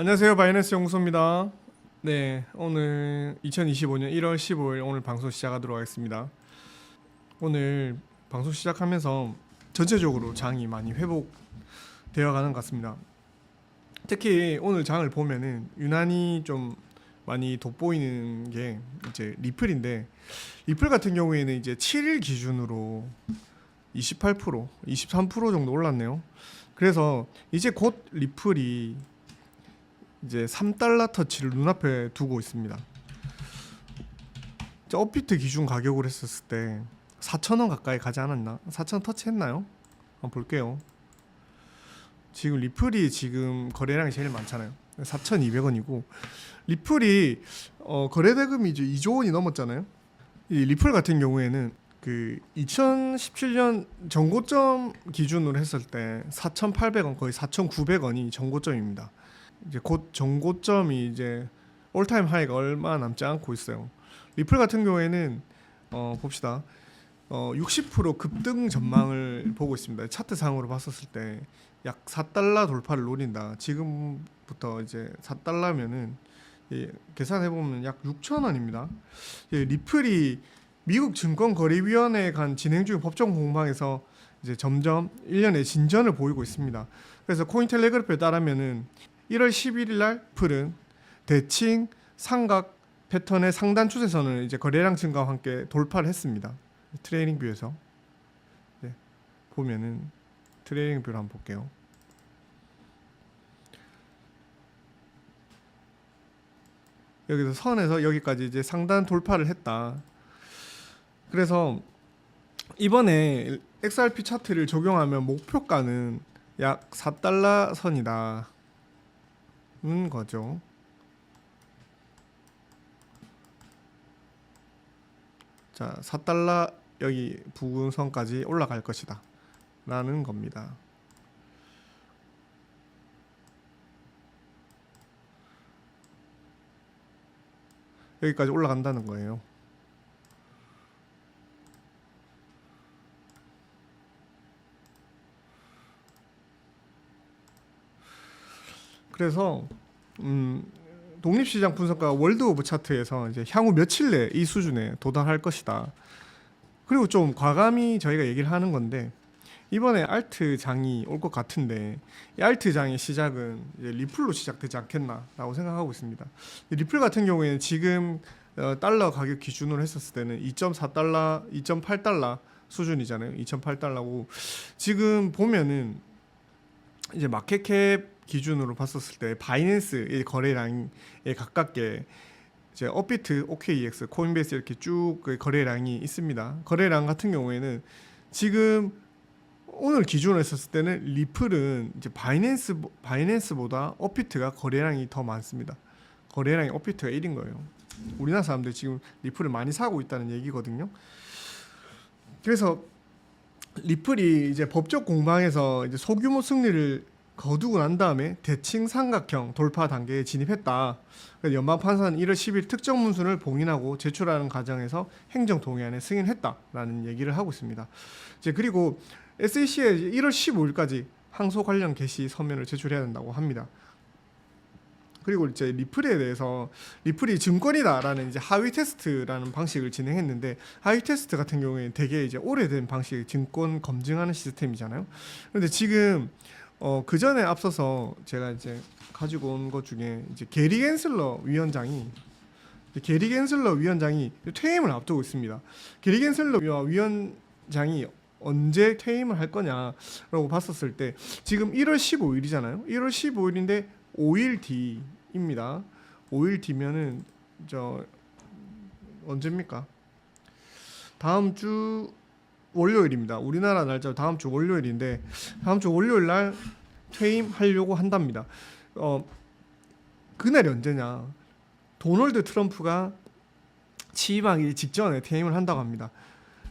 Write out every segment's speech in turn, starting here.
안녕하세요. 바이낸스 연구소입니다. 네, 오늘 2025년 1월 15일 오늘 방송 시작하도록 하겠습니다. 오늘 방송 시작하면서 전체적으로 장이 많이 회복되어 가는 것 같습니다. 특히 오늘 장을 보면은 유난히 좀 많이 돋보이는 게 이제 리플인데, 리플 같은 경우에는 이제 7일 기준으로 28%, 23% 정도 올랐네요. 그래서 이제 곧 리플이 이제 3달러 터치를 눈앞에 두고 있습니다. 업비트 기준 가격으로 했었을 때 4,000원 가까이 가지 않았나? 4,000원 터치했나요? 한번 볼게요. 지금 리플이 지금 거래량이 제일 많잖아요. 4,200원이고 리플이 거래 대금이 이제 2조 원이 넘었잖아요. 이 리플 같은 경우에는 그 2017년 전고점 기준으로 했을 때 4,800원 거의 4,900원이 전고점입니다. 이제 곧 전고점이 이제 올타임 하이가 얼마 남지 않고 있어요. 리플 같은 경우에는 봅시다. 60% 급등 전망을 보고 있습니다. 차트상으로 봤었을 때 약 4달러 돌파를 노린다. 지금부터 이제 4달러면은 계산해 보면 약 6,000원입니다. 리플이 미국 증권거래위원회에 간 진행 중인 법정 공방에서 이제 점점 1년의 진전을 보이고 있습니다. 그래서 코인텔레그래프에 따르면은 1월 11일 날 풀은 대칭 삼각 패턴의 상단 추세선을 이제 거래량 증가와 함께 돌파를 했습니다. 트레이딩 뷰에서 보면은 트레이딩 뷰를 한번 볼게요. 여기서 선에서 여기까지 이제 상단 돌파를 했다. 그래서 이번에 XRP 차트를 적용하면 목표가는 약 4달러 선이다. 는 거죠. 자, 4달러 여기 부근선까지 올라갈 것이다 라는 겁니다. 여기까지 올라간다는 거예요. 그래서 독립시장 분석가 월드 오브 차트에서 이제 향후 며칠 내에 이 수준에 도달할 것이다. 그리고 좀 과감히 저희가 얘기를 하는 건데, 이번에 알트 장이 올 것 같은데 이 알트 장의 시작은 이제 리플로 시작되지 않겠나라고 생각하고 있습니다. 리플 같은 경우에는 지금 달러 가격 기준으로 했었을 때는 2.4달러, 2.8달러 수준이잖아요. 2.8달러고 지금 보면은 이제 마켓캡 기준으로 봤었을 때 바이낸스의 거래량에 가깝게 이제 업비트, OKEX, 코인베이스 이렇게 쭉 거래량이 있습니다. 거래량 같은 경우에는 지금 오늘 기준으로 했었을 때는 리플은 이제 바이낸스보다 업비트가 거래량이 더 많습니다. 거래량이 업비트가 1인 거예요. 우리나라 사람들이 지금 리플을 많이 사고 있다는 얘기거든요. 그래서 리플이 이제 법적 공방에서 이제 소규모 승리를 거두고 난 다음에 대칭 삼각형 돌파 단계에 진입했다. 연방 판사는 1월 10일 특정 문순을 봉인하고 제출하는 과정에서 행정 동의안에 승인했다라는 얘기를 하고 있습니다. 이제 그리고 SEC에 1월 15일까지 항소 관련 개시 서면을 제출해야 된다고 합니다. 그리고 이제 리플에 대해서 리플이 증권이다라는 이제 하위 테스트라는 방식을 진행했는데, 하위 테스트 같은 경우에는 되게 이제 오래된 방식의 증권 검증하는 시스템이잖아요. 그런데 지금 그 전에 앞서서 제가 이제 가지고 온 것 중에 이제 게리 겐슬러 위원장이 퇴임을 앞두고 있습니다. 게리 겐슬러 위원장이 언제 퇴임을 할 거냐라고 봤었을 때 지금 1월 15일이잖아요. 1월 15일인데 5일 뒤입니다. 5일 뒤면은 저 언제입니까? 다음 주 월요일입니다. 우리나라 날짜로 다음 주 월요일인데 다음 주 월요일 날 퇴임하려고 한답니다. 그날이 언제냐? 도널드 트럼프가 취임하기 직전에 퇴임을 한다고 합니다.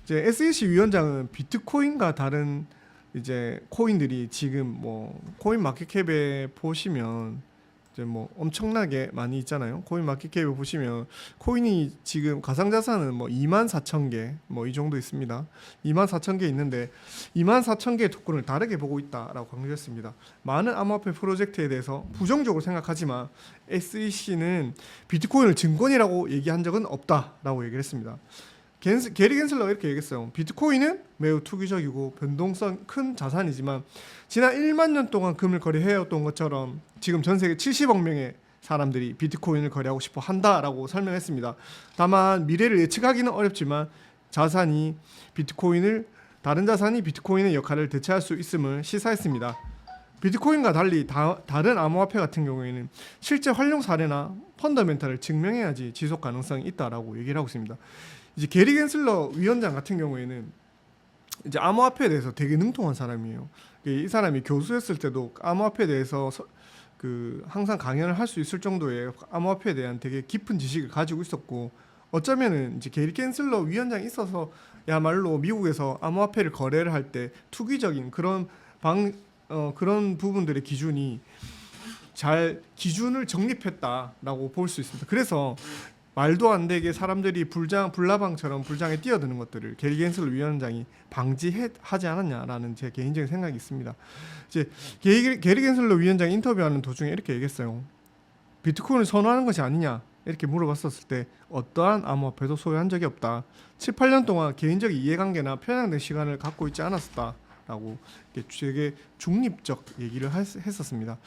이제 SEC 위원장은 비트코인과 다른 이제 코인들이 지금 뭐 코인 마켓캡에 보시면 이제 뭐 엄청나게 많이 있잖아요. 코인 마켓캡에 보시면 코인이 지금 가상자산은 뭐 24,000개 뭐 이 정도 있습니다. 24,000개 있는데 24,000개의 토큰을 다르게 보고 있다라고 강조했습니다. 많은 암호화폐 프로젝트에 대해서 부정적으로 생각하지만 SEC는 비트코인을 증권이라고 얘기한 적은 없다라고 얘기를 했습니다. 게리 겐슬러가 이렇게 얘기했어요. 비트코인은 매우 투기적이고 변동성 큰 자산이지만 지난 1만 년 동안 금을 거래해왔던 것처럼 지금 전 세계 70억 명의 사람들이 비트코인을 거래하고 싶어 한다라고 설명했습니다. 다만 미래를 예측하기는 어렵지만 다른 자산이 비트코인의 역할을 대체할 수 있음을 시사했습니다. 비트코인과 달리 다른 암호화폐 같은 경우에는 실제 활용 사례나 펀더멘탈을 증명해야지 지속 가능성이 있다라고 얘기를 하고 있습니다. 이제 게리 겐슬러 위원장 같은 경우에는 이제 암호화폐에 대해서 되게 능통한 사람이에요. 이 사람이 교수였을 때도 암호화폐에 대해서 항상 강연을 할 수 있을 정도의 암호화폐에 대한 되게 깊은 지식을 가지고 있었고, 어쩌면은 이제 게리 겐슬러 위원장이 있어서 야말로 미국에서 암호화폐를 거래를 할 때 투기적인 그런 부분들의 기준이 잘 기준을 정립했다라고 볼 수 있습니다. 그래서 말도 안 되게 사람들이 불나방처럼 불장에 뛰어드는 것들을 게리 겐슬러 위원장이 방지하지 않았냐라는 제 개인적인 생각이 있습니다. 이제 게리 겐슬러 위원장이 인터뷰하는 도중에 이렇게 얘기했어요. 비트코인을 선호하는 것이 아니냐 이렇게 물어봤었을 때 어떠한 암호화폐도 소유한 적이 없다. 7, 8년 동안 개인적 이해관계나 편향된 시간을 갖고 있지 않았었다. 라고 되게 중립적 얘기를 했었습니다.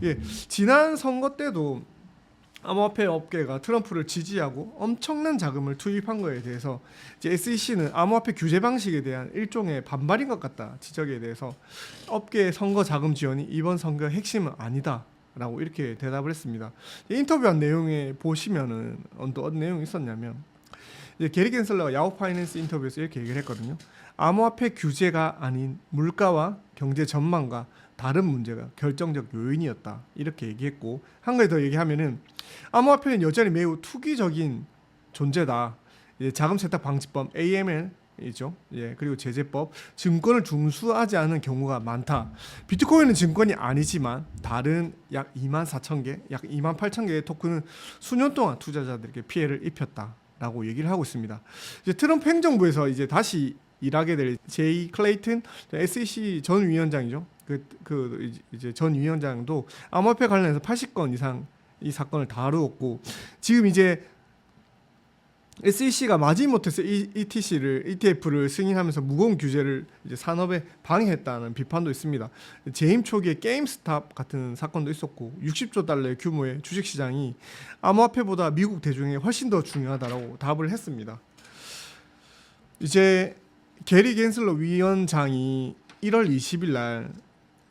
예, 지난 선거 때도 암호화폐 업계가 트럼프를 지지하고 엄청난 자금을 투입한 거에 대해서 이제 SEC는 암호화폐 규제 방식에 대한 일종의 반발인 것 같다 지적에 대해서 업계의 선거 자금 지원이 이번 선거의 핵심은 아니다라고 이렇게 대답을 했습니다. 인터뷰한 내용에 보시면은 어떤 내용이 있었냐면 이제 게리 겐슬러가 야후 파이낸스 인터뷰에서 이렇게 얘기를 했거든요. 암호화폐 규제가 아닌 물가와 경제 전망과 다른 문제가 결정적 요인이었다 이렇게 얘기했고, 한 가지 더 얘기하면은 암호화폐는 여전히 매우 투기적인 존재다. 자금 세탁 방지법 AML이죠. 그리고 제재법, 증권을 준수하지 않은 경우가 많다. 비트코인은 증권이 아니지만 다른 약 24,000개, 약 28,000개의 토큰은 수년 동안 투자자들에게 피해를 입혔다라고 얘기를 하고 있습니다. 이제 트럼프 행정부에서 이제 다시 일하게 될 제이 클레이튼 SEC 전 위원장이죠. 이제 전 위원장도 암호화폐 관련해서 80건 이상 이 사건을 다루었고, 지금 이제 SEC가 마지못해서 ETF를 승인하면서 무거운 규제를 이제 산업에 방해했다는 비판도 있습니다. 재임 초기에 게임스탑 같은 사건도 있었고 60조 달러의 규모의 주식시장이 암호화폐보다 미국 대중에 훨씬 더 중요하다고 답을 했습니다. 이제 게리 겐슬러 위원장이 1월 20일 날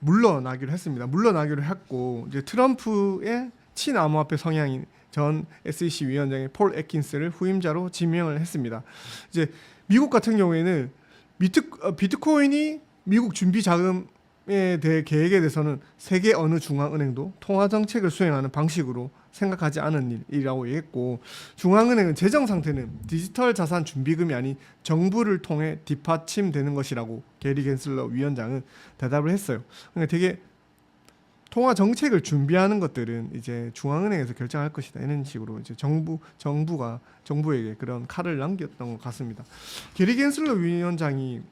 물러나기로 했습니다. 물러나기로 했고 이제 트럼프의 친암호화폐 성향인 전 SEC 위원장의 폴 애킨스를 후임자로 지명을 했습니다. 이제 미국 같은 경우에는 비트코인이 미국 준비 자금에 대해 계획에 대해서는 세계 어느 중앙은행도 통화 정책을 수행하는 방식으로 생각하지 않은 일이라고 얘기했고, 중앙은행은 재정 상태는 디지털 자산 준비금이 아닌 정부를 통해 뒷받침되는 것이라고 게리 겐슬러 위원장은 대답을 했어요. 그러니까 되게 통화 정책을 준비하는 것들은 이제 중앙은행에서 결정할 것이다 이런 식으로 이제 정부에게 그런 칼을 남겼던 것 같습니다. 게리 겐슬러 위원장이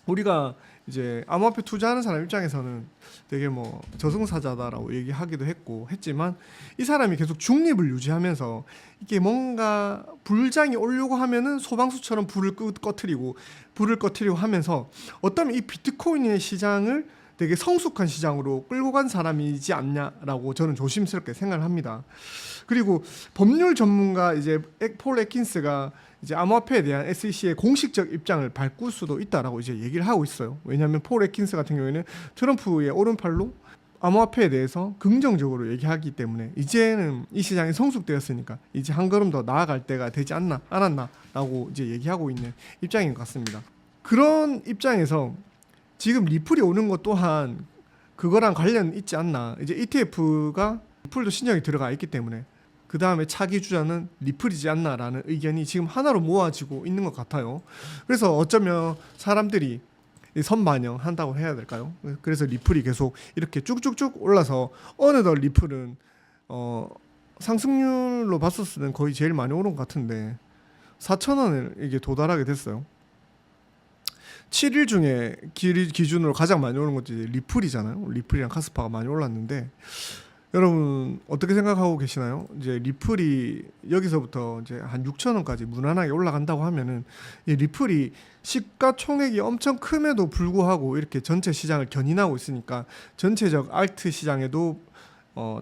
우리가 이제 암호화폐 투자하는 사람 입장에서는 되게 뭐 저승사자다라고 얘기하기도 했지만 이 사람이 계속 중립을 유지하면서 이게 뭔가 불장이 오려고 하면은 소방수처럼 불을 꺼트리고 하면서 어쩌면 이 비트코인의 시장을 되게 성숙한 시장으로 끌고 간 사람이지 않냐라고 저는 조심스럽게 생각을 합니다. 그리고 법률 전문가 이제 폴 애킨스가 이제 암호화폐에 대한 SEC의 공식적 입장을 바꿀 수도 있다라고 이제 얘기를 하고 있어요. 왜냐하면 폴 애킨스 같은 경우에는 트럼프의 오른팔로 암호화폐에 대해서 긍정적으로 얘기하기 때문에 이제는 이 시장이 성숙되었으니까 이제 한 걸음 더 나아갈 때가 되지 않았나라고 이제 얘기하고 있는 입장인 것 같습니다. 그런 입장에서 지금 리플이 오는 것 또한 그거랑 관련 있지 않나. 이제 ETF가 리플도 신청이 들어가 있기 때문에 그 다음에 차기 주자는 리플이지 않나라는 의견이 지금 하나로 모아지고 있는 것 같아요. 그래서 어쩌면 사람들이 선반영한다고 해야 될까요? 그래서 리플이 계속 이렇게 쭉쭉쭉 올라서 어느덧 리플은 상승률로 봤었을 땐 거의 제일 많이 오른 것 같은데 4,000원을 이게 도달하게 됐어요. 7일 중에 기준으로 가장 많이 오른 것이 리플이잖아요. 리플이랑 카스파가 많이 올랐는데 여러분 어떻게 생각하고 계시나요? 이제 리플이 여기서부터 이제 한 6,000원까지 무난하게 올라간다고 하면은 이 리플이 시가총액이 엄청 큼에도 불구하고 이렇게 전체 시장을 견인하고 있으니까 전체적 알트 시장에도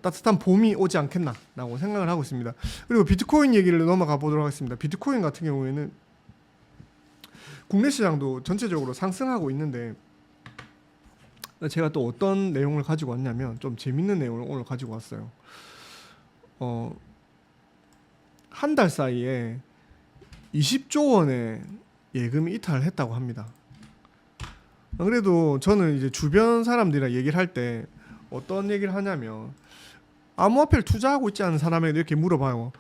따뜻한 봄이 오지 않겠나라고 생각을 하고 있습니다. 그리고 비트코인 얘기를 넘어가 보도록 하겠습니다. 비트코인 같은 경우에는 국내 시장도 전체적으로 상승하고 있는데 제가 또 어떤 내용을 가지고 왔냐면 좀 재밌는 내용을 오늘 가지고 왔어요. 한 달 사이에 20조 원의 예금이 이탈을 했다고 합니다. 그래도 저는 이제 주변 사람들이랑 얘기를 할 때 어떤 얘기를 하냐면 암호화폐를 투자하고 있지 않은 사람에게 이렇게 물어봐요.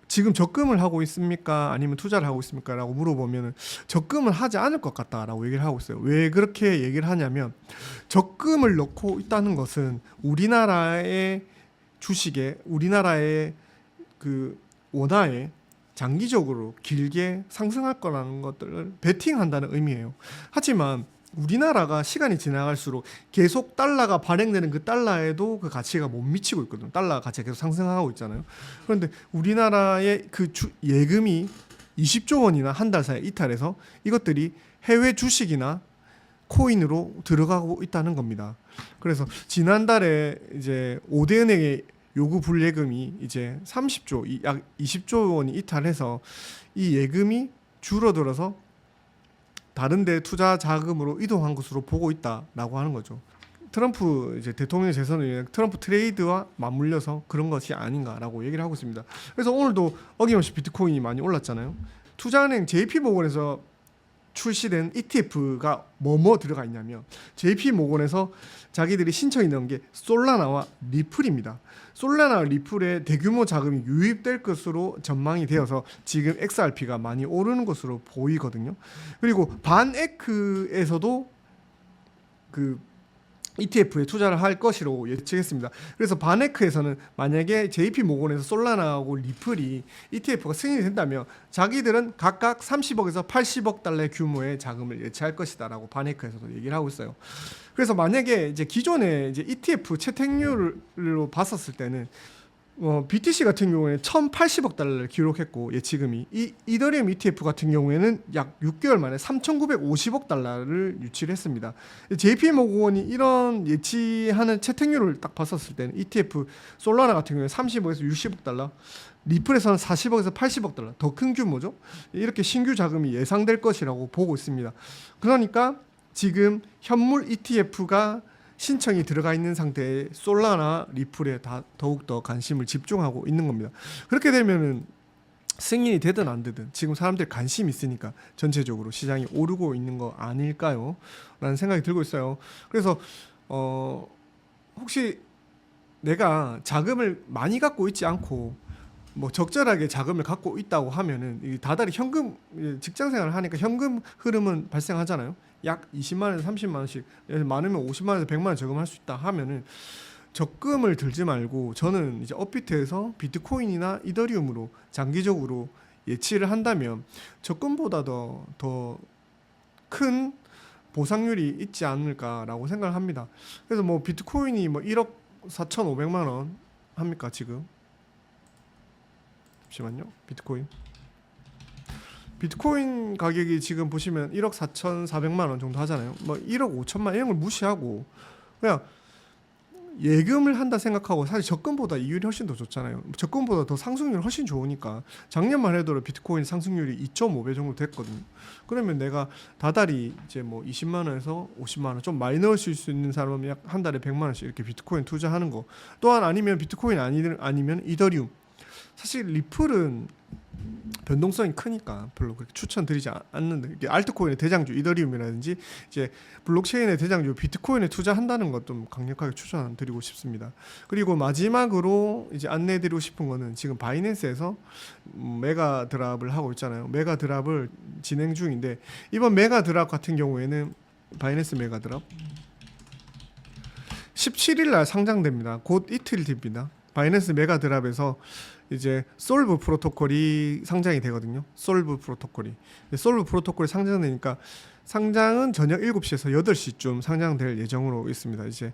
지금 적금을 하고 있습니까? 아니면 투자를 하고 있습니까? 라고 물어보면 적금을 하지 않을 것 같다라고 얘기를 하고 있어요. 왜 그렇게 얘기를 하냐면 적금을 넣고 있다는 것은 우리나라의 주식에 우리나라의 그 원화에 장기적으로 길게 상승할 거라는 것들을 베팅한다는 의미예요. 하지만 우리나라가 시간이 지나갈수록 계속 달러가 발행되는 그 달러에도 그 가치가 못 미치고 있거든요. 달러 가치가 계속 상승하고 있잖아요. 그런데 우리나라의 그 예금이 20조 원이나 한 달 사이에 이탈해서 이것들이 해외 주식이나 코인으로 들어가고 있다는 겁니다. 그래서 지난달에 이제 5대 은행의 요구 불예금이 이제 30조, 약 20조 원이 이탈해서 이 예금이 줄어들어서 다른 데 투자 자금으로 이동한 것으로 보고 있다라고 하는 거죠. 트럼프 이제 대통령 재선을 위해 트럼프 트레이드와 맞물려서 그런 것이 아닌가라고 얘기를 하고 있습니다. 그래서 오늘도 어김없이 비트코인이 많이 올랐잖아요. 투자은행 JP모건에서 출시된 ETF가 뭐뭐 들어가 있냐면 JP모건에서 자기들이 신청이 넣은 게 솔라나와 리플입니다. 솔라나 리플에 대규모 자금이 유입될 것으로 전망이 되어서 지금 XRP가 많이 오르는 것으로 보이거든요. 그리고 반에크에서도 그 ETF에 투자를 할 것이라고 예측했습니다. 그래서 반에크에서는 만약에 JP모건에서 솔라나하고 리플이 ETF가 승인이 된다면 자기들은 각각 30억에서 80억 달러 규모의 자금을 예치할 것이다라고 반에크에서도 얘기를 하고 있어요. 그래서 만약에 이제 기존의 이제 ETF 채택률로 봤었을 때는 BTC 같은 경우에는 1,080억 달러를 기록했고 예치금이 이더리움 ETF 같은 경우에는 약 6개월 만에 3,950억 달러를 유치를 했습니다. JP모건이 이런 예치하는 채택률을 딱 봤었을 때는 ETF 솔라나 같은 경우에 30억에서 60억 달러, 리플에서는 40억에서 80억 달러 더 큰 규모죠. 이렇게 신규 자금이 예상될 것이라고 보고 있습니다. 그러니까 지금 현물 ETF가 신청이 들어가 있는 상태에 솔라나 리플에 더욱더 관심을 집중하고 있는 겁니다. 그렇게 되면은 승인이 되든 안 되든 지금 사람들 관심이 있으니까 전체적으로 시장이 오르고 있는 거 아닐까요? 라는 생각이 들고 있어요. 그래서 혹시 내가 자금을 많이 갖고 있지 않고 뭐 적절하게 자금을 갖고 있다고 하면은 다달이 현금 직장 생활을 하니까 현금 흐름은 발생하잖아요. 약 20만 원에서 30만 원씩 많으면 50만 원에서 100만 원 저금할 수 있다 하면은 적금을 들지 말고 저는 이제 업비트에서 비트코인이나 이더리움으로 장기적으로 예치를 한다면 적금보다 더 큰 보상률이 있지 않을까라고 생각을 합니다. 그래서 뭐 비트코인이 뭐 1억 4,500만 원 합니까 지금? 잠시만요. 비트코인 가격이 지금 보시면 1억 4,400만 원 정도 하잖아요. 뭐 1억 5천만 원 이런 걸 무시하고 그냥 예금을 한다 생각하고 사실 적금보다 이율이 훨씬 더 좋잖아요. 적금보다 더 상승률이 훨씬 좋으니까 작년만 해도 비트코인 상승률이 2.5배 정도 됐거든요. 그러면 내가 다달이 이제 뭐 20만 원에서 50만 원 좀 많이 넣으실 수 있는 사람은 약 한 달에 100만 원씩 이렇게 비트코인 투자하는 거. 또한 아니면 비트코인 아니면 이더리움. 사실 리플은 변동성이 크니까 별로 그렇게 추천드리지 않는데 알트코인의 대장주 이더리움이라든지 이제 블록체인의 대장주 비트코인에 투자한다는 것 좀 강력하게 추천드리고 싶습니다. 그리고 마지막으로 이제 안내드리고 싶은 거는 지금 바이낸스에서 메가 드랍을 하고 있잖아요. 메가 드랍을 진행 중인데 이번 메가드랍 같은 경우에는 바이낸스 메가드랍 17일 날 상장됩니다. 곧 이틀 뒤입니다. 바이낸스 메가드랍에서 이제 솔브 프로토콜이 상장이 되거든요. 솔브 프로토콜이 상장되니까 상장은 저녁 7시에서 8시쯤 상장될 예정으로 있습니다. 이제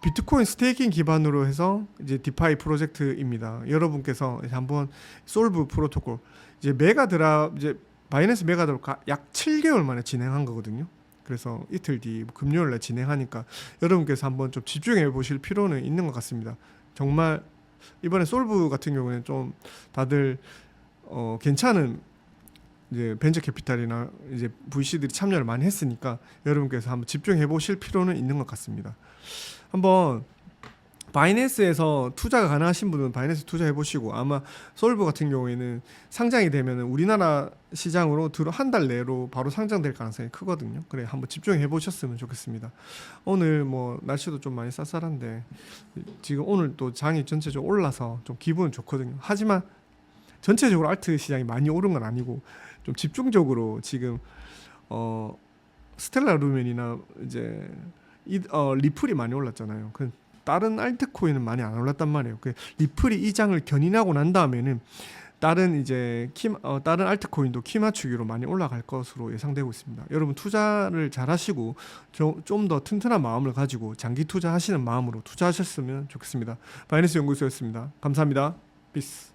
비트코인 스테이킹 기반으로 해서 이제 디파이 프로젝트입니다. 여러분께서 한번 솔브 프로토콜 이제 메가드랍 이제 바이낸스 메가드랍 약 7개월 만에 진행한 거거든요. 그래서 이틀 뒤 금요일 날 진행하니까 여러분께서 한번 좀 집중해 보실 필요는 있는 것 같습니다. 정말 이번에 솔브 같은 경우에는 좀 다들 괜찮은 이제 벤처 캐피탈이나 이제 VC들이 참여를 많이 했으니까 여러분께서 한번 집중해 보실 필요는 있는 것 같습니다. 한번 바이낸스에서 투자가 가능하신 분은 바이낸스 투자해 보시고 아마 솔브 같은 경우에는 상장이 되면 우리나라 시장으로 한 달 내로 바로 상장될 가능성이 크거든요. 그래 한번 집중해 보셨으면 좋겠습니다. 오늘 뭐 날씨도 좀 많이 쌀쌀한데 지금 오늘 또 장이 전체적으로 올라서 좀 기분은 좋거든요. 하지만 전체적으로 알트 시장이 많이 오른 건 아니고 좀 집중적으로 지금 스텔라 루멘이나 이제 리플이 많이 올랐잖아요. 그 다른 알트코인은 많이 안 올랐단 말이에요. 그 리플이 이 장을 견인하고 난 다음에는 다른 이제 다른 알트코인도 키 맞추기로 많이 올라갈 것으로 예상되고 있습니다. 여러분 투자를 잘 하시고 좀 더 튼튼한 마음을 가지고 장기 투자하시는 마음으로 투자하셨으면 좋겠습니다. 바이낸스 연구소였습니다. 감사합니다. 피스.